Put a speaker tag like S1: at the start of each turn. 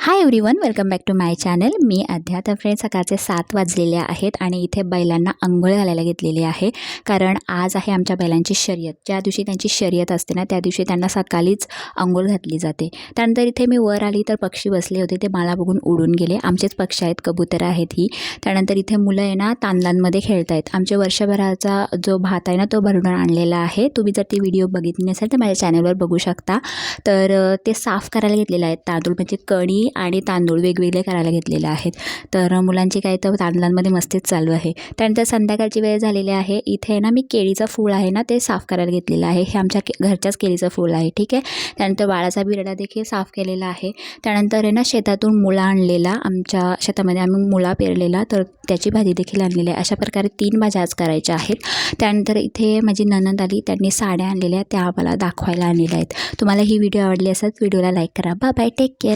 S1: High everyone, welcome back to my channel. मी अध्या. तर friends, सकाळचे 7 वाजलेले आहेत आणि इथे बैलांना अंघोळ घालायला घेतलेली आहे. कारण आज आहे आमच्या बैलांची शर्यत. ज्या दिवशी त्यांची शर्यत असते ना, त्या दिवशी त्यांना सकाळीच अंघोळ घातली जाते. त्यानंतर इथे मी वर आली तर पक्षी बसले होते, ते मला बघून उडून गेले. आमचेच पक्षी आहेत, कबूतर आहेत ही. त्यानंतर इथे मुलं आहे ना, तांदळांमध्ये खेळत आहेत. आमचे वर्षभराचा जो भात आहे ना, तो भरून आणलेला आहे. तुम्ही जर ती व्हिडिओ बघितली नसेल तर माझ्या चॅनलवर बघू शकता. तर ते साफ करायला घेतलेलं आहे. तांदूळ म्हणजे कणी आणि तांदूळ वेगवेगळे करायला घेतलेले आहेत. तर मुलांची काही तर तांदळांमध्ये मस्तीच चालू आहे. त्यानंतर संध्याकाळची वेळ झालेली आहे. इथे ना मी केळीचं फूल आहे ना, ते साफ करायला घेतलेलं आहे. हे आमच्या घरच्याच केळीचं फूल आहे, ठीक आहे. त्यानंतर वाळाचा बिरडा देखील साफ केलेला आहे. त्यानंतर आहे ना, शेतातून मुळा आणलेला, आमच्या शेतामध्ये आम्ही मुळा पेरलेला, तर त्याची भाजी देखील आणलेली आहे. अशा प्रकारे 3 भाज्या आज करायच्या आहेत. त्यानंतर इथे माझी नणंद आली, त्यांनी साड्या आणलेल्या, त्या आम्हाला दाखवायला आणलेल्या आहेत. तुम्हाला ही व्हिडिओ आवडली असेल व्हिडिओला लाईक करा. Bye bye, take care.